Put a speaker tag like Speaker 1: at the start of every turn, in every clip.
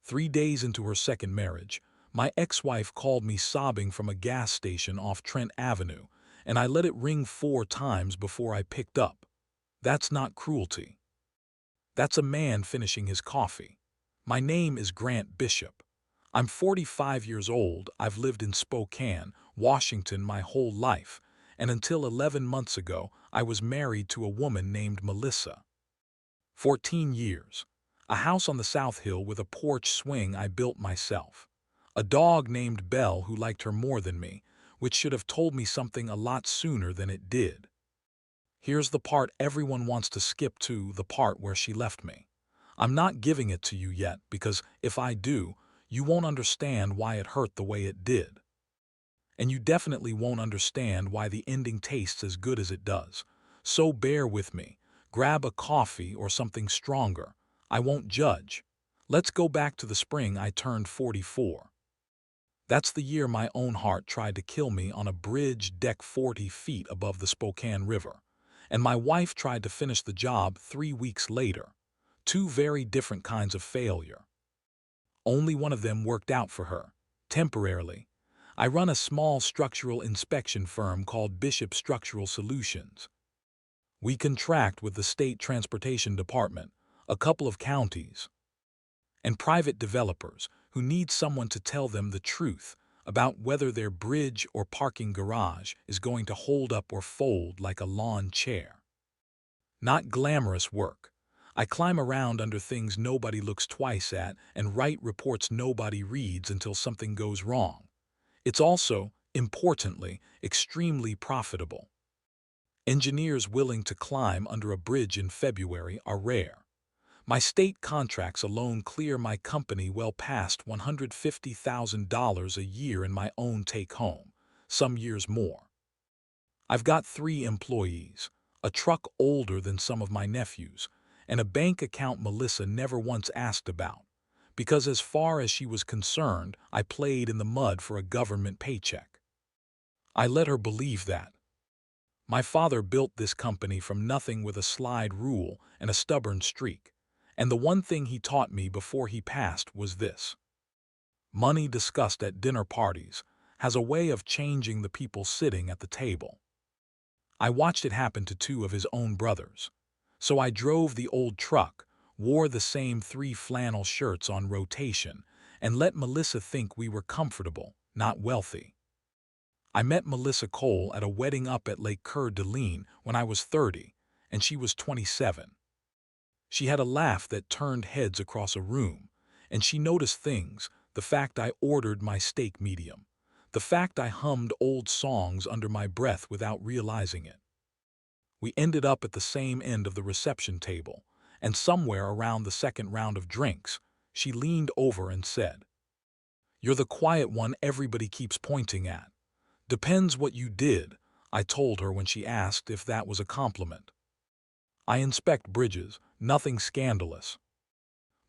Speaker 1: 3 days into her second marriage, my ex-wife called me sobbing from a gas station off Trent Avenue, and I let it ring 4 times before I picked up. That's not cruelty. That's a man finishing his coffee. My name is Grant Bishop. I'm 45 years old. I've lived in Spokane, Washington my whole life, and until 11 months ago, I was married to a woman named Melissa. 14 years. A house on the South Hill with a porch swing I built myself. A dog named Belle who liked her more than me, which should have told me something a lot sooner than it did. Here's the part everyone wants to skip to, the part where she left me. I'm not giving it to you yet because if I do, you won't understand why it hurt the way it did. And you definitely won't understand why the ending tastes as good as it does. So bear with me. Grab a coffee or something stronger. I won't judge. Let's go back to the spring I turned 44. That's the year my own heart tried to kill me on a bridge deck 40 feet above the Spokane River. And my wife tried to finish the job 3 weeks later. Two very different kinds of failure. Only one of them worked out for her, temporarily. I run a small structural inspection firm called Bishop Structural Solutions. We contract with the State Transportation Department, a couple of counties, and private developers who need someone to tell them the truth about whether their bridge or parking garage is going to hold up or fold like a lawn chair. Not glamorous work. I climb around under things nobody looks twice at and write reports nobody reads until something goes wrong. It's also, importantly, extremely profitable. Engineers willing to climb under a bridge in February are rare. My state contracts alone clear my company well past $150,000 a year in my own take-home, some years more. I've got 3 employees, a truck older than some of my nephews, and a bank account Melissa never once asked about, because as far as she was concerned, I played in the mud for a government paycheck. I let her believe that. My father built this company from nothing with a slide rule and a stubborn streak, and the one thing he taught me before he passed was this. Money discussed at dinner parties has a way of changing the people sitting at the table. I watched it happen to 2 of his own brothers. So I drove the old truck, wore the same 3 flannel shirts on rotation, and let Melissa think we were comfortable, not wealthy. I met Melissa Cole at a wedding up at Lake Coeur d'Alene when I was 30, and she was 27. She had a laugh that turned heads across a room, and she noticed things, the fact I ordered my steak medium, the fact I hummed old songs under my breath without realizing it. We ended up at the same end of the reception table, and somewhere around the second round of drinks, she leaned over and said, "You're the quiet one everybody keeps pointing at." "Depends what you did," I told her when she asked if that was a compliment. I inspect bridges, nothing scandalous.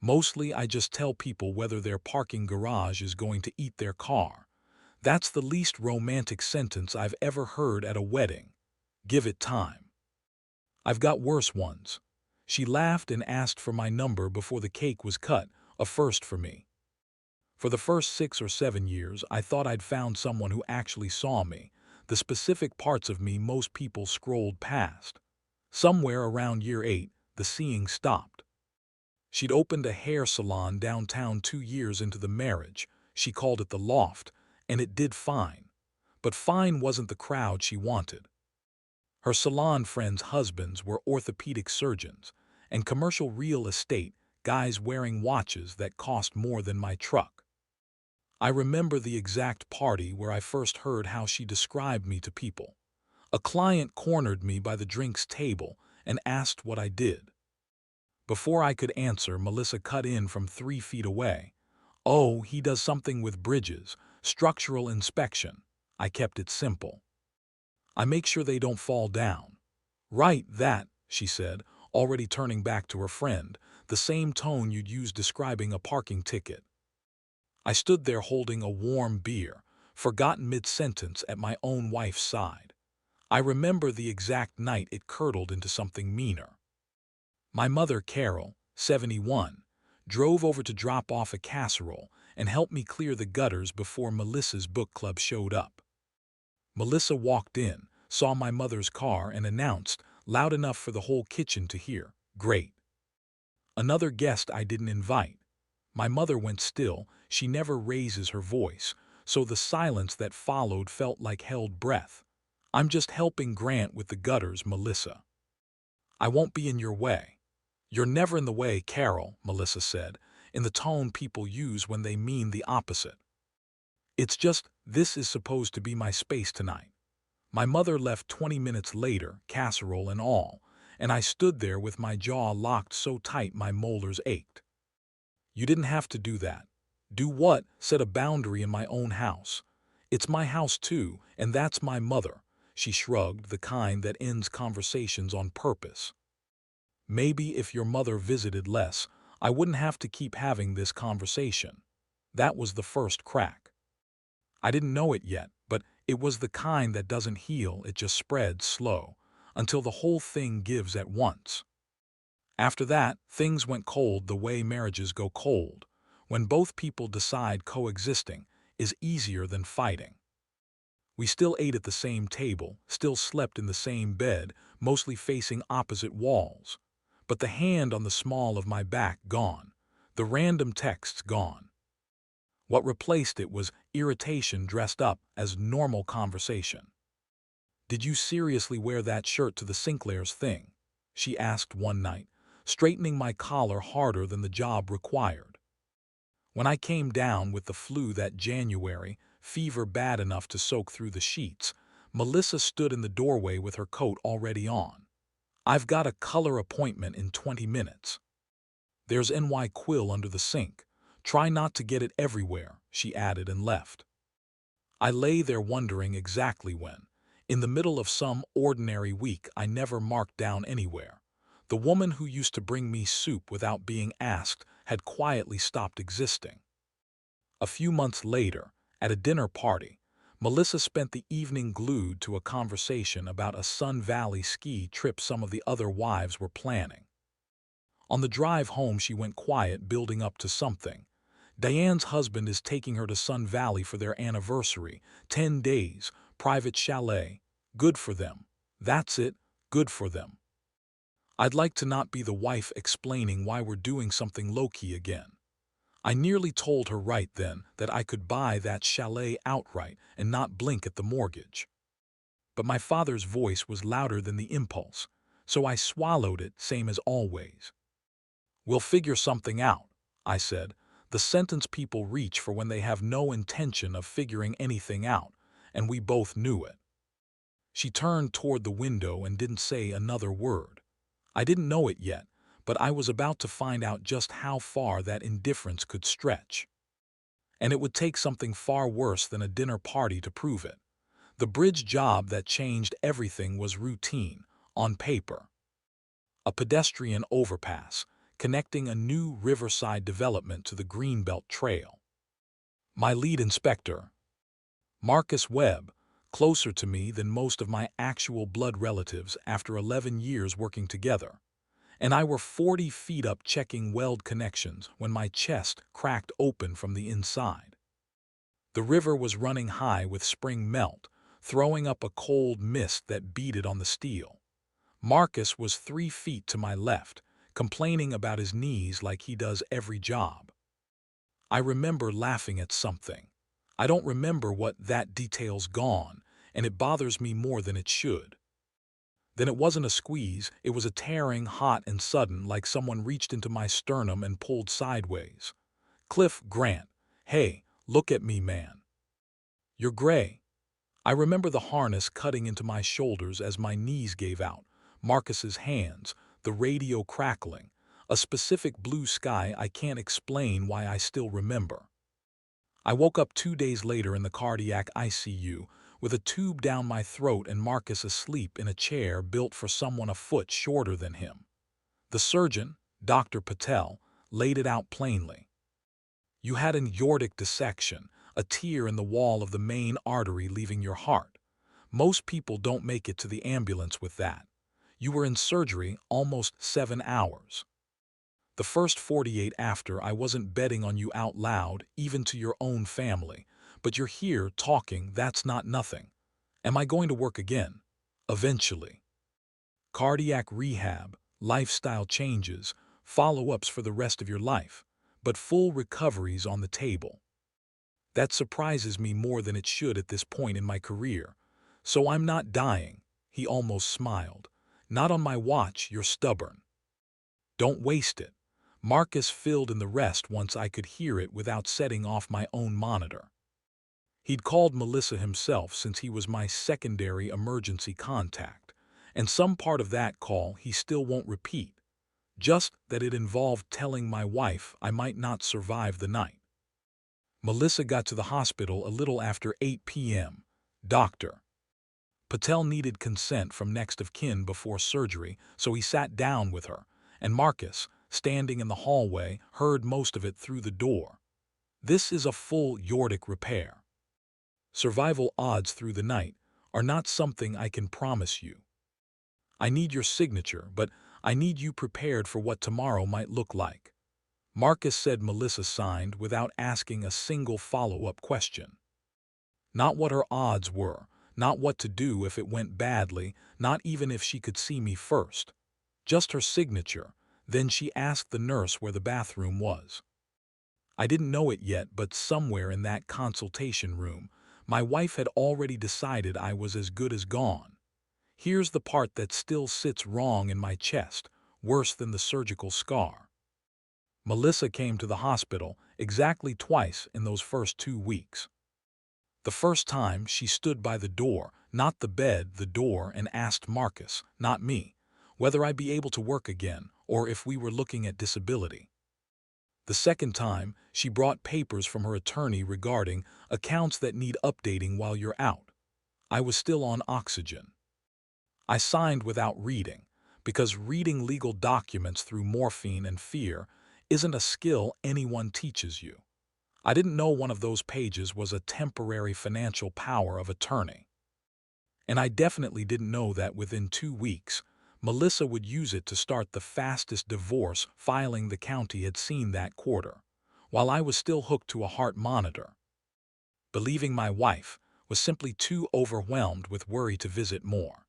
Speaker 1: Mostly I just tell people whether their parking garage is going to eat their car. That's the least romantic sentence I've ever heard at a wedding. Give it time. I've got worse ones. She laughed and asked for my number before the cake was cut, a first for me. For the first 6 or 7 years, I thought I'd found someone who actually saw me, the specific parts of me most people scrolled past. Somewhere around year 8, the seeing stopped. She'd opened a hair salon downtown 2 years into the marriage. She called it the Loft, and it did fine. But fine wasn't the crowd she wanted. Her salon friends' husbands were orthopedic surgeons, and commercial real estate guys wearing watches that cost more than my truck. I remember the exact party where I first heard how she described me to people. A client cornered me by the drinks table and asked what I did. Before I could answer, Melissa cut in from 3 feet away. "Oh, he does something with bridges, structural inspection." I kept it simple. "I make sure they don't fall down." "Right, that," she said, already turning back to her friend, the same tone you'd use describing a parking ticket. I stood there holding a warm beer, forgotten mid-sentence at my own wife's side. I remember the exact night it curdled into something meaner. My mother, Carol, 71, drove over to drop off a casserole, and helped me clear the gutters before Melissa's book club showed up. Melissa walked in, saw my mother's car, and announced, loud enough for the whole kitchen to hear, "Great." Another guest I didn't invite. My mother went still. She never raises her voice, so the silence that followed felt like held breath. "I'm just helping Grant with the gutters, Melissa. I won't be in your way." "You're never in the way, Carol," Melissa said, in the tone people use when they mean the opposite. "It's just, this is supposed to be my space tonight." My mother left 20 minutes later, casserole and all, and I stood there with my jaw locked so tight my molars ached. "You didn't have to do that." "Do what?" "Set a boundary in my own house." "It's my house too, and that's my mother." She shrugged, the kind that ends conversations on purpose. "Maybe if your mother visited less, I wouldn't have to keep having this conversation." That was the first crack. I didn't know it yet, but it was the kind that doesn't heal, it just spreads slow, until the whole thing gives at once. After that, things went cold the way marriages go cold, when both people decide coexisting is easier than fighting. We still ate at the same table, still slept in the same bed, mostly facing opposite walls. But the hand on the small of my back gone, the random texts gone. What replaced it was irritation dressed up as normal conversation. "Did you seriously wear that shirt to the Sinclairs thing?" she asked one night, straightening my collar harder than the job required. When I came down with the flu that January, fever bad enough to soak through the sheets, Melissa stood in the doorway with her coat already on. "I've got a color appointment in 20 minutes. There's NY Quill under the sink. Try not to get it everywhere," she added and left. I lay there wondering exactly when. In the middle of some ordinary week I never marked down anywhere. The woman who used to bring me soup without being asked had quietly stopped existing. A few months later, at a dinner party, Melissa spent the evening glued to a conversation about a Sun Valley ski trip some of the other wives were planning. On the drive home she went quiet, building up to something. "Diane's husband is taking her to Sun Valley for their anniversary, 10 days, private chalet. Good for them. That's it, good for them." I'd like to not be the wife explaining why we're doing something low-key again. I nearly told her right then that I could buy that chalet outright and not blink at the mortgage. But my father's voice was louder than the impulse, so I swallowed it, same as always. "We'll figure something out," I said, the sentence people reach for when they have no intention of figuring anything out, and we both knew it. She turned toward the window and didn't say another word. I didn't know it yet, but I was about to find out just how far that indifference could stretch. And it would take something far worse than a dinner party to prove it. The bridge job that changed everything was routine, on paper. A pedestrian overpass, connecting a new riverside development to the Greenbelt Trail. My lead inspector, Marcus Webb, closer to me than most of my actual blood relatives after 11 years working together. And I were 40 feet up checking weld connections when my chest cracked open from the inside. The river was running high with spring melt, throwing up a cold mist that beaded on the steel. Marcus was 3 feet to my left, complaining about his knees like he does every job. I remember laughing at something. I don't remember what, that detail's gone, and it bothers me more than it should. Then it wasn't a squeeze, it was a tearing, hot and sudden, like someone reached into my sternum and pulled sideways. "Cliff Grant, hey, look at me, man. You're gray." I remember the harness cutting into my shoulders as my knees gave out, Marcus's hands, the radio crackling, a specific blue sky I can't explain why I still remember. I woke up 2 days later in the cardiac ICU with a tube down my throat and Marcus asleep in a chair built for someone a foot shorter than him. The surgeon, Dr. Patel, laid it out plainly. "You had an aortic dissection, a tear in the wall of the main artery leaving your heart. Most people don't make it to the ambulance with that. You were in surgery almost 7 hours." The first 48 after I wasn't betting on you out loud, even to your own family. But you're here talking, that's not nothing. Am I going to work again? Eventually. Cardiac rehab, lifestyle changes, follow-ups for the rest of your life, but full recovery's on the table. That surprises me more than it should at this point in my career. So I'm not dying, he almost smiled. Not on my watch, you're stubborn. Don't waste it. Marcus filled in the rest once I could hear it without setting off my own monitor. He'd called Melissa himself since he was my secondary emergency contact, and some part of that call he still won't repeat, just that it involved telling my wife I might not survive the night. Melissa got to the hospital a little after 8 p.m. Doctor Patel needed consent from next of kin before surgery, so he sat down with her, and Marcus, standing in the hallway, heard most of it through the door. This is a full aortic repair. Survival odds through the night are not something I can promise you. I need your signature, but I need you prepared for what tomorrow might look like. Marcus said. Melissa signed without asking a single follow-up question. Not what her odds were, not what to do if it went badly, not even if she could see me first. Just her signature. Then she asked the nurse where the bathroom was. I didn't know it yet, but somewhere in that consultation room, my wife had already decided I was as good as gone. Here's the part that still sits wrong in my chest, worse than the surgical scar. Melissa came to the hospital exactly twice in those first 2 weeks. The first time, she stood by the door, not the bed, the door, and asked Marcus, not me, whether I'd be able to work again or if we were looking at disability. The second time, she brought papers from her attorney regarding accounts that need updating while you're out. I was still on oxygen. I signed without reading, because reading legal documents through morphine and fear isn't a skill anyone teaches you. I didn't know one of those pages was a temporary financial power of attorney. And I definitely didn't know that within 2 weeks, Melissa would use it to start the fastest divorce filing the county had seen that quarter, while I was still hooked to a heart monitor. Believing my wife was simply too overwhelmed with worry to visit more.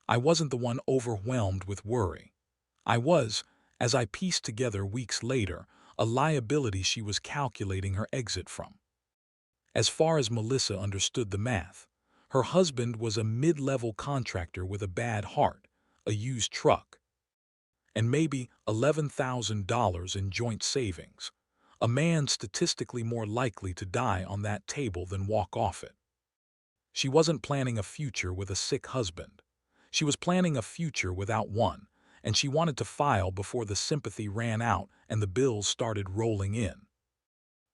Speaker 1: I wasn't the one overwhelmed with worry. I was, as I pieced together weeks later, a liability she was calculating her exit from. As far as Melissa understood the math, her husband was a mid-level contractor with a bad heart, a used truck, and maybe $11,000 in joint savings, a man statistically more likely to die on that table than walk off it. She wasn't planning a future with a sick husband. She was planning a future without one, and she wanted to file before the sympathy ran out and the bills started rolling in.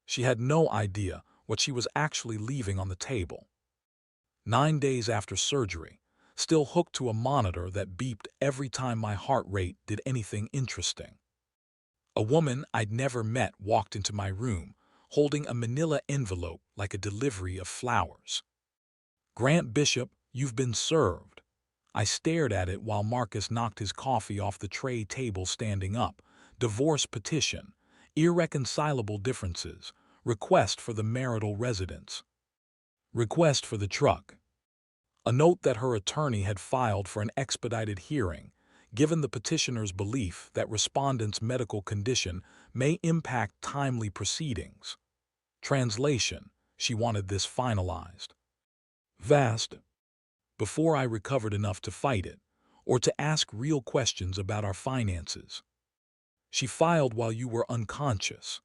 Speaker 1: She had no idea what she was actually leaving on the table. 9 days after surgery, still hooked to a monitor that beeped every time my heart rate did anything interesting. A woman I'd never met walked into my room, holding a manila envelope like a delivery of flowers. "Grant Bishop, you've been served." I stared at it while Marcus knocked his coffee off the tray table, standing up. Divorce petition, irreconcilable differences, request for the marital residence, request for the truck. A note that her attorney had filed for an expedited hearing, given the petitioner's belief that respondent's medical condition may impact timely proceedings. Translation: she wanted this finalized fast, before I recovered enough to fight it, or to ask real questions about our finances. "She filed while you were unconscious,"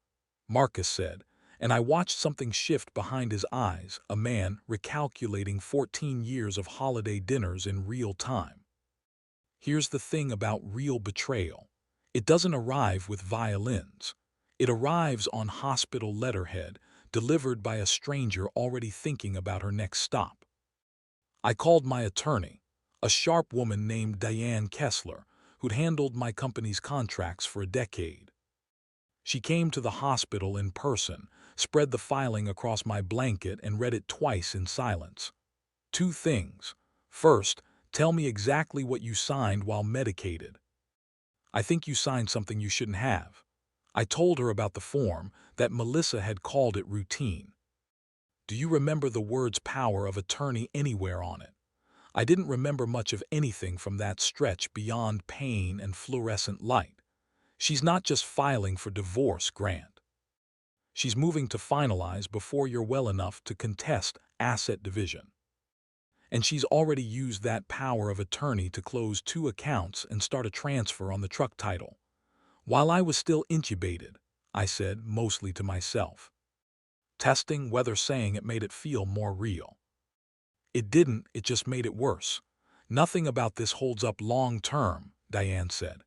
Speaker 1: Marcus said, and I watched something shift behind his eyes, a man recalculating 14 years of holiday dinners in real time. Here's the thing about real betrayal. It doesn't arrive with violins. It arrives on hospital letterhead, delivered by a stranger already thinking about her next stop. I called my attorney, a sharp woman named Diane Kessler, who'd handled my company's contracts for a decade. She came to the hospital in person, spread the filing across my blanket, and read it twice in silence. "2 things. First, tell me exactly what you signed while medicated." I think you signed something you shouldn't have." I told her about the form, that Melissa had called it routine. "Do you remember the words power of attorney anywhere on it?" I didn't remember much of anything from that stretch beyond pain and fluorescent light. "She's not just filing for divorce, Grant. She's moving to finalize before you're well enough to contest asset division. And she's already used that power of attorney to close 2 accounts and start a transfer on the truck title." While I was still intubated, I said, mostly to myself. Testing whether saying it made it feel more real. "It didn't, it just made it worse. Nothing about this holds up long term," Diane said.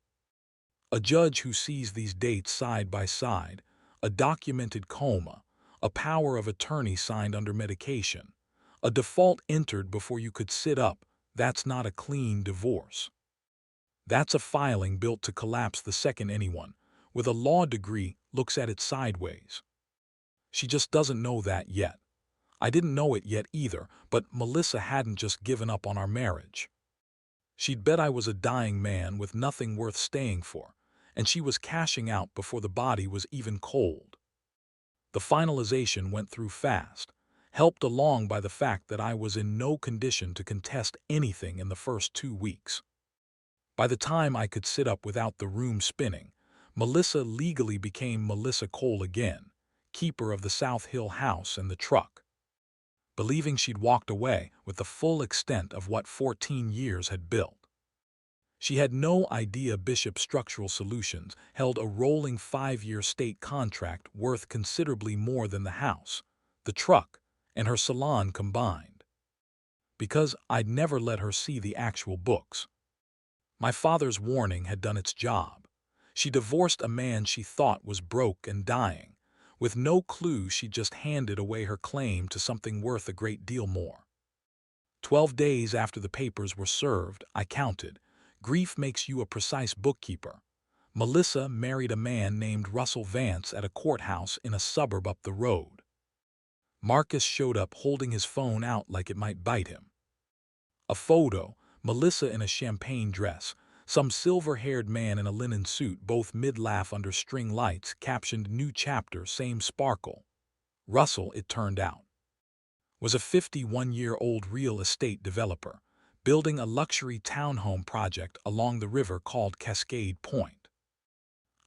Speaker 1: "A judge who sees these dates side by side, a documented coma, a power of attorney signed under medication, a default entered before you could sit up, that's not a clean divorce. That's a filing built to collapse the second anyone, with a law degree, looks at it sideways. She just doesn't know that yet. I didn't know it yet either, but Melissa hadn't just given up on our marriage. She'd bet I was a dying man with nothing worth staying for, and she was cashing out before the body was even cold. The finalization went through fast, helped along by the fact that I was in no condition to contest anything in the first 2 weeks. By the time I could sit up without the room spinning, Melissa legally became Melissa Cole again, keeper of the South Hill house and the truck. Believing she'd walked away with the full extent of what 14 years had built. She had no idea Bishop Structural Solutions held a rolling 5-year state contract worth considerably more than the house, the truck, and her salon combined. Because I'd never let her see the actual books. My father's warning had done its job. She divorced a man she thought was broke and dying. With no clue, she just handed away her claim to something worth a great deal more. 12 days after the papers were served, I counted. Grief makes you a precise bookkeeper. Melissa married a man named Russell Vance at a courthouse in a suburb up the road. Marcus showed up holding his phone out like it might bite him. A photo, Melissa in a champagne dress, some silver-haired man in a linen suit, both mid-laugh under string lights, captioned "New chapter, same sparkle." Russell, it turned out, was a 51-year-old real estate developer, building a luxury townhome project along the river called Cascade Point.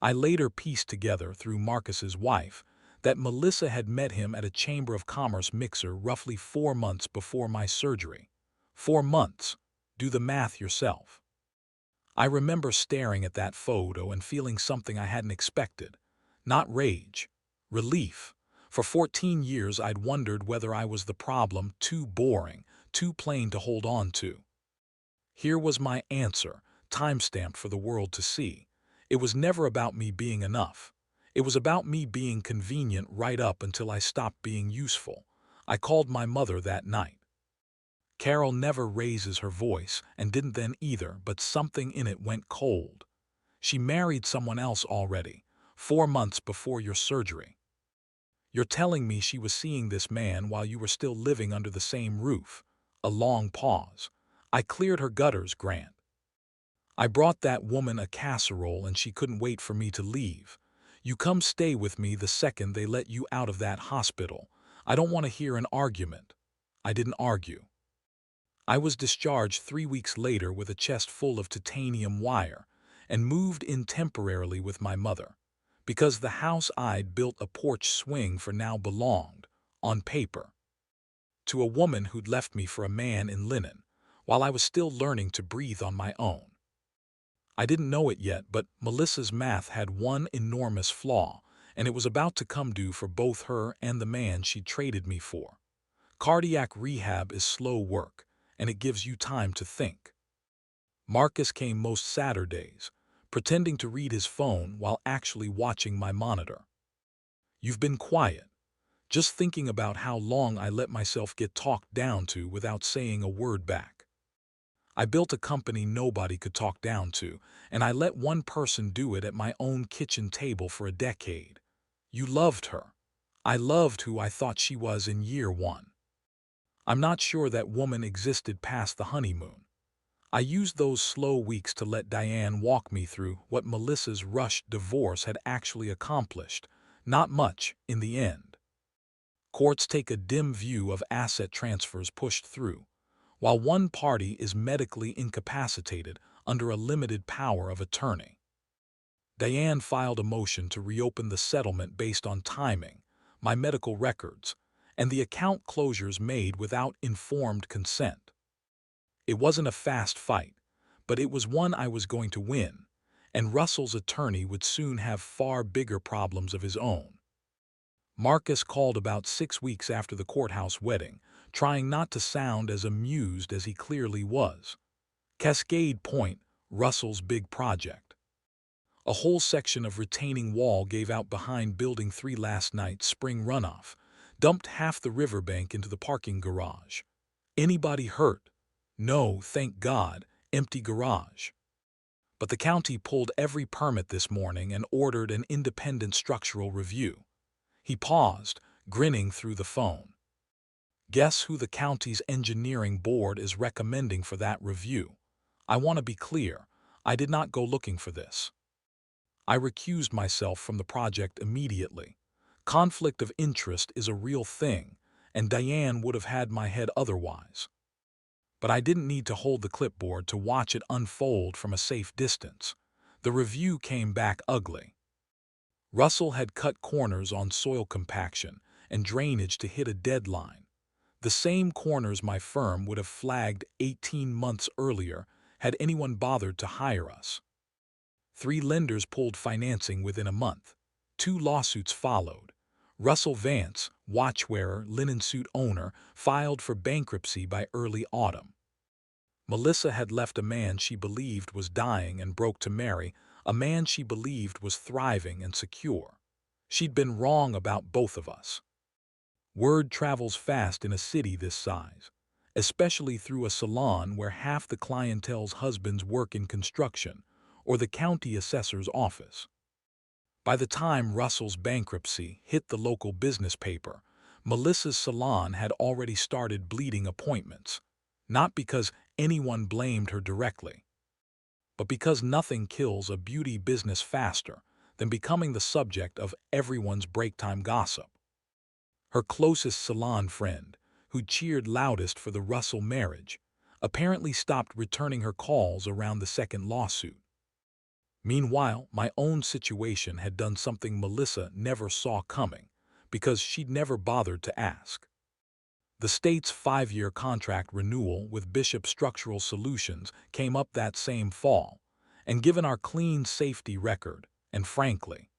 Speaker 1: I later pieced together, through Marcus's wife, that Melissa had met him at a Chamber of Commerce mixer roughly 4 months before my surgery. 4 months. Do the math yourself. I remember staring at that photo and feeling something I hadn't expected. Not rage. Relief. For 14 years I'd wondered whether I was the problem, too boring, too plain to hold on to. Here was my answer, time-stamped for the world to see. It was never about me being enough. It was about me being convenient right up until I stopped being useful. I called my mother that night. Carol never raises her voice, and didn't then either, but something in it went cold. She married someone else already, 4 months before your surgery. You're telling me she was seeing this man while you were still living under the same roof? A long pause. I cleared her gutters, Grant. I brought that woman a casserole and she couldn't wait for me to leave. You come stay with me the second they let you out of that hospital. I don't want to hear an argument. I didn't argue. I was discharged 3 weeks later with a chest full of titanium wire and moved in temporarily with my mother, because the house I'd built a porch swing for now belonged, on paper, to a woman who'd left me for a man in linen, while I was still learning to breathe on my own. I didn't know it yet, but Melissa's math had one enormous flaw, and it was about to come due for both her and the man she'd traded me for. Cardiac rehab is slow work, and it gives you time to think. Marcus came most Saturdays, pretending to read his phone while actually watching my monitor. You've been quiet, just thinking about how long I let myself get talked down to without saying a word back. I built a company nobody could talk down to, and I let one person do it at my own kitchen table for a decade. You loved her. I loved who I thought she was in year 1. I'm not sure that woman existed past the honeymoon. I used those slow weeks to let Diane walk me through what Melissa's rushed divorce had actually accomplished. Not much, in the end. Courts take a dim view of asset transfers pushed through, while one party is medically incapacitated under a limited power of attorney. Diane filed a motion to reopen the settlement based on timing, my medical records, and the account closures made without informed consent. It wasn't a fast fight, but it was one I was going to win, and Russell's attorney would soon have far bigger problems of his own. Marcus called about 6 weeks after the courthouse wedding, trying not to sound as amused as he clearly was. Cascade Point, Russell's big project. A whole section of retaining wall gave out behind Building 3 last night's spring runoff, dumped half the riverbank into the parking garage. Anybody hurt? No, thank God, empty garage. But the county pulled every permit this morning and ordered an independent structural review. He paused, grinning through the phone. Guess who the county's engineering board is recommending for that review? I want to be clear, I did not go looking for this. I recused myself from the project immediately. Conflict of interest is a real thing, and Diane would have had my head otherwise. But I didn't need to hold the clipboard to watch it unfold from a safe distance. The review came back ugly. Russell had cut corners on soil compaction and drainage to hit a deadline. The same corners my firm would have flagged 18 months earlier had anyone bothered to hire us. 3 lenders pulled financing within a month. 2 lawsuits followed. Russell Vance, watchwearer, linen suit owner, filed for bankruptcy by early autumn. Melissa had left a man she believed was dying and broke to marry a man she believed was thriving and secure. She'd been wrong about both of us. Word travels fast in a city this size, especially through a salon where half the clientele's husbands work in construction or the county assessor's office. By the time Russell's bankruptcy hit the local business paper, Melissa's salon had already started bleeding appointments, not because anyone blamed her directly, but because nothing kills a beauty business faster than becoming the subject of everyone's break-time gossip. Her closest salon friend, who cheered loudest for the Russell marriage, apparently stopped returning her calls around the second lawsuit. Meanwhile, my own situation had done something Melissa never saw coming, because she'd never bothered to ask. The state's 5-year contract renewal with Bishop Structural Solutions came up that same fall, and given our clean safety record, and frankly,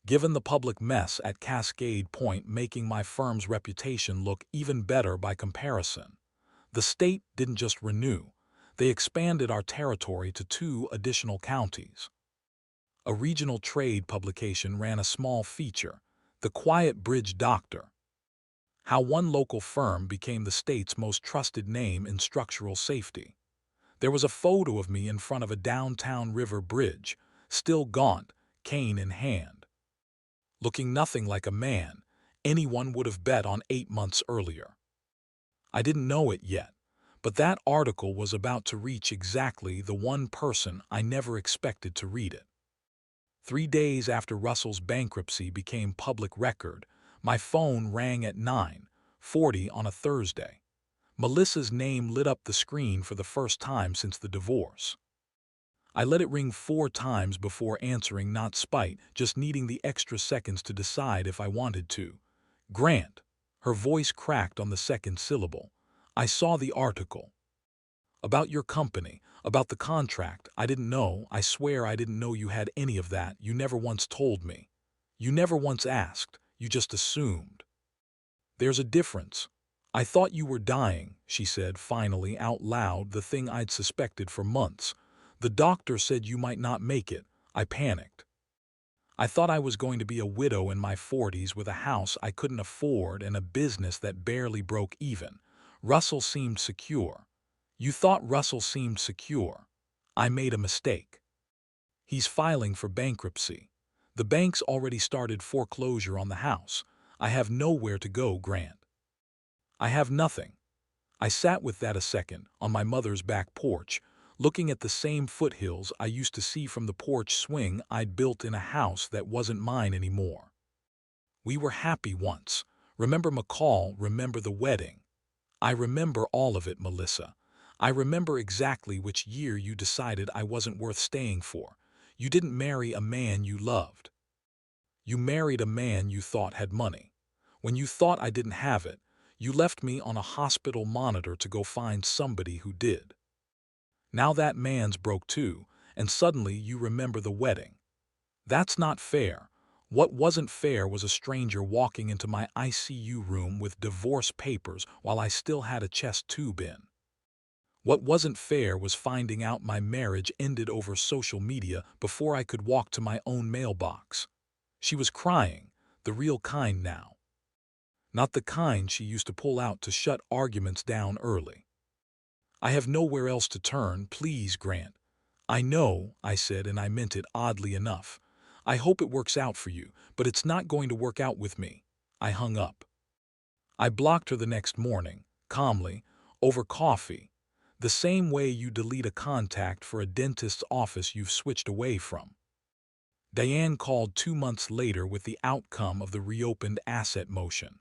Speaker 1: given the public mess at Cascade Point making my firm's reputation look even better by comparison, the state didn't just renew, they expanded our territory to 2 additional counties. A regional trade publication ran a small feature, The Quiet Bridge Doctor, how one local firm became the state's most trusted name in structural safety. There was a photo of me in front of a downtown river bridge, still gaunt, cane in hand. Looking nothing like a man anyone would have bet on 8 months earlier. I didn't know it yet, but that article was about to reach exactly the one person I never expected to read it. 3 days after Russell's bankruptcy became public record, my phone rang at 9:40 on a Thursday. Melissa's name lit up the screen for the first time since the divorce. I let it ring 4 times before answering, not spite, just needing the extra seconds to decide if I wanted to. Grant. Her voice cracked on the second syllable. I saw the article. About your company, about the contract, I didn't know, I swear I didn't know you had any of that, you never once told me. You never once asked, you just assumed. There's a difference. I thought you were dying, she said finally out loud, the thing I'd suspected for months. The doctor said you might not make it. I panicked. I thought I was going to be a widow in my 40s with a house I couldn't afford and a business that barely broke even. Russell seemed secure. You thought Russell seemed secure. I made a mistake. He's filing for bankruptcy. The bank's already started foreclosure on the house. I have nowhere to go, Grant. I have nothing. I sat with that a second, on my mother's back porch, looking at the same foothills I used to see from the porch swing I'd built in a house that wasn't mine anymore. We were happy once. Remember McCall, remember the wedding. I remember all of it, Melissa. I remember exactly which year you decided I wasn't worth staying for. You didn't marry a man you loved. You married a man you thought had money. When you thought I didn't have it, you left me on a hospital monitor to go find somebody who did. Now that man's broke too, and suddenly you remember the wedding. That's not fair. What wasn't fair was a stranger walking into my ICU room with divorce papers while I still had a chest tube in. What wasn't fair was finding out my marriage ended over social media before I could walk to my own mailbox. She was crying, the real kind now. Not the kind she used to pull out to shut arguments down early. I have nowhere else to turn, please, Grant. I know, I said, and I meant it oddly enough. I hope it works out for you, but it's not going to work out with me. I hung up. I blocked her the next morning, calmly, over coffee, the same way you delete a contact for a dentist's office you've switched away from. Diane called 2 months later with the outcome of the reopened asset motion.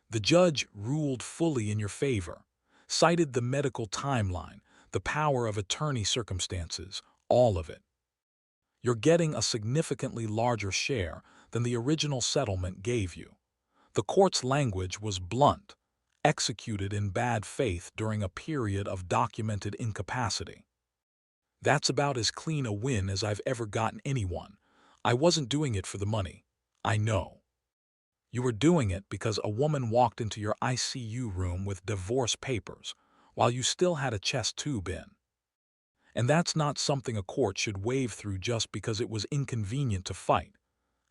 Speaker 1: The judge ruled fully in your favor, cited the medical timeline, the power of attorney circumstances, all of it. You're getting a significantly larger share than the original settlement gave you. The court's language was blunt, executed in bad faith during a period of documented incapacity. That's about as clean a win as I've ever gotten anyone. I wasn't doing it for the money. I know. You were doing it because a woman walked into your ICU room with divorce papers while you still had a chest tube in. And that's not something a court should wave through just because it was inconvenient to fight.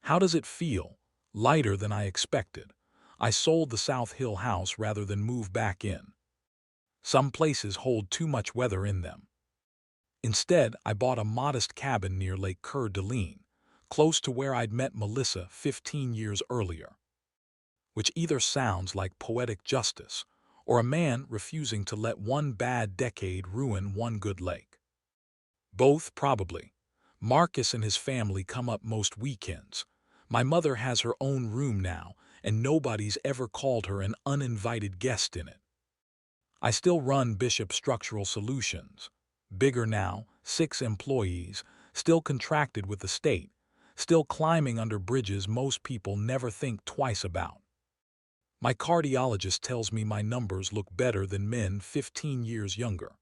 Speaker 1: How does it feel? Lighter than I expected. I sold the South Hill house rather than move back in. Some places hold too much weather in them. Instead, I bought a modest cabin near Lake Coeur d'Alene, close to where I'd met Melissa 15 years earlier. Which either sounds like poetic justice or a man refusing to let one bad decade ruin one good lake. Both, probably. Marcus and his family come up most weekends. My mother has her own room now, and nobody's ever called her an uninvited guest in it. I still run Bishop Structural Solutions. Bigger now, 6 employees, still contracted with the state, still climbing under bridges most people never think twice about. My cardiologist tells me my numbers look better than men 15 years younger,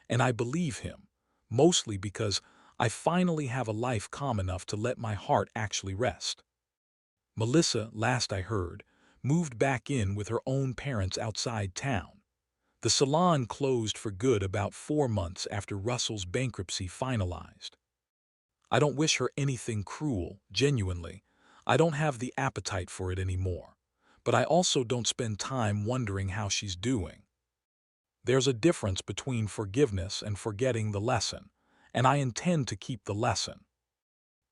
Speaker 1: and I believe him, mostly because I finally have a life calm enough to let my heart actually rest. Melissa, last I heard, moved back in with her own parents outside town. The salon closed for good about 4 months after Russell's bankruptcy finalized. I don't wish her anything cruel, genuinely. I don't have the appetite for it anymore. But I also don't spend time wondering how she's doing. There's a difference between forgiveness and forgetting the lesson, and I intend to keep the lesson.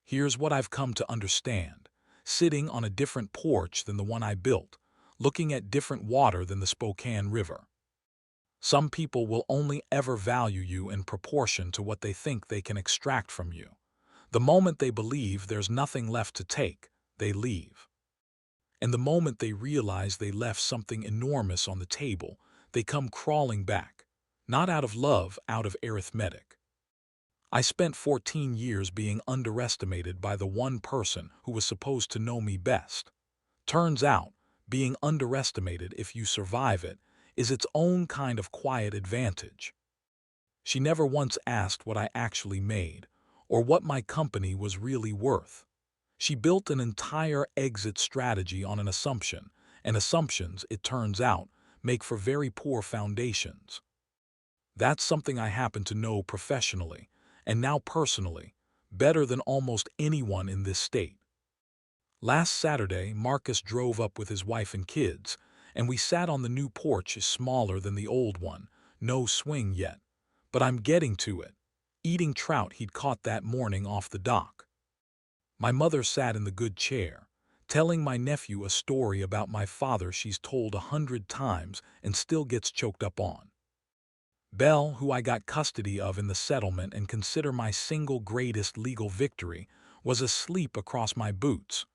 Speaker 1: Here's what I've come to understand. Sitting on a different porch than the one I built, looking at different water than the Spokane River. Some people will only ever value you in proportion to what they think they can extract from you. The moment they believe there's nothing left to take, they leave. And the moment they realize they left something enormous on the table, they come crawling back. Not out of love, out of arithmetic. I spent 14 years being underestimated by the one person who was supposed to know me best. Turns out, being underestimated, if you survive it, is its own kind of quiet advantage. She never once asked what I actually made, or what my company was really worth. She built an entire exit strategy on an assumption, and assumptions, it turns out, make for very poor foundations. That's something I happen to know professionally, and now personally, better than almost anyone in this state. Last Saturday, Marcus drove up with his wife and kids, and we sat on the new porch, smaller than the old one, no swing yet. But I'm getting to it, eating trout he'd caught that morning off the dock. My mother sat in the good chair, telling my nephew a story about my father she's told 100 times and still gets choked up on. Belle, who I got custody of in the settlement and consider my single greatest legal victory, was asleep across my boots.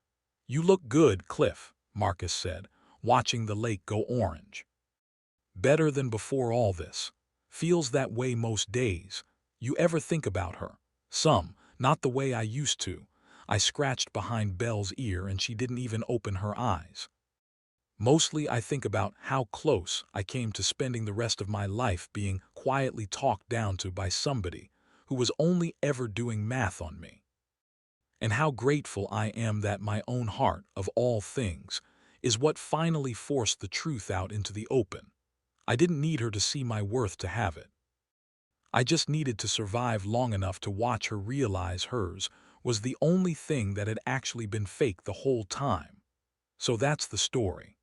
Speaker 1: "You look good, Cliff," Marcus said, watching the lake go orange. "Better than before all this. Feels that way most days. You ever think about her?" "Some, not the way I used to." I scratched behind Belle's ear and she didn't even open her eyes. "Mostly I think about how close I came to spending the rest of my life being quietly talked down to by somebody who was only ever doing math on me. And how grateful I am that my own heart, of all things, is what finally forced the truth out into the open. I didn't need her to see my worth to have it. I just needed to survive long enough to watch her realize hers was the only thing that had actually been fake the whole time. So that's the story.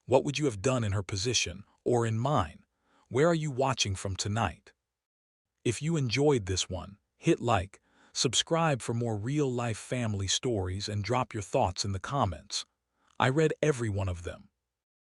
Speaker 1: What would you have done in her position, or in mine? Where are you watching from tonight? If you enjoyed this one, hit like, subscribe for more real-life family stories, and drop your thoughts in the comments. I read every one of them.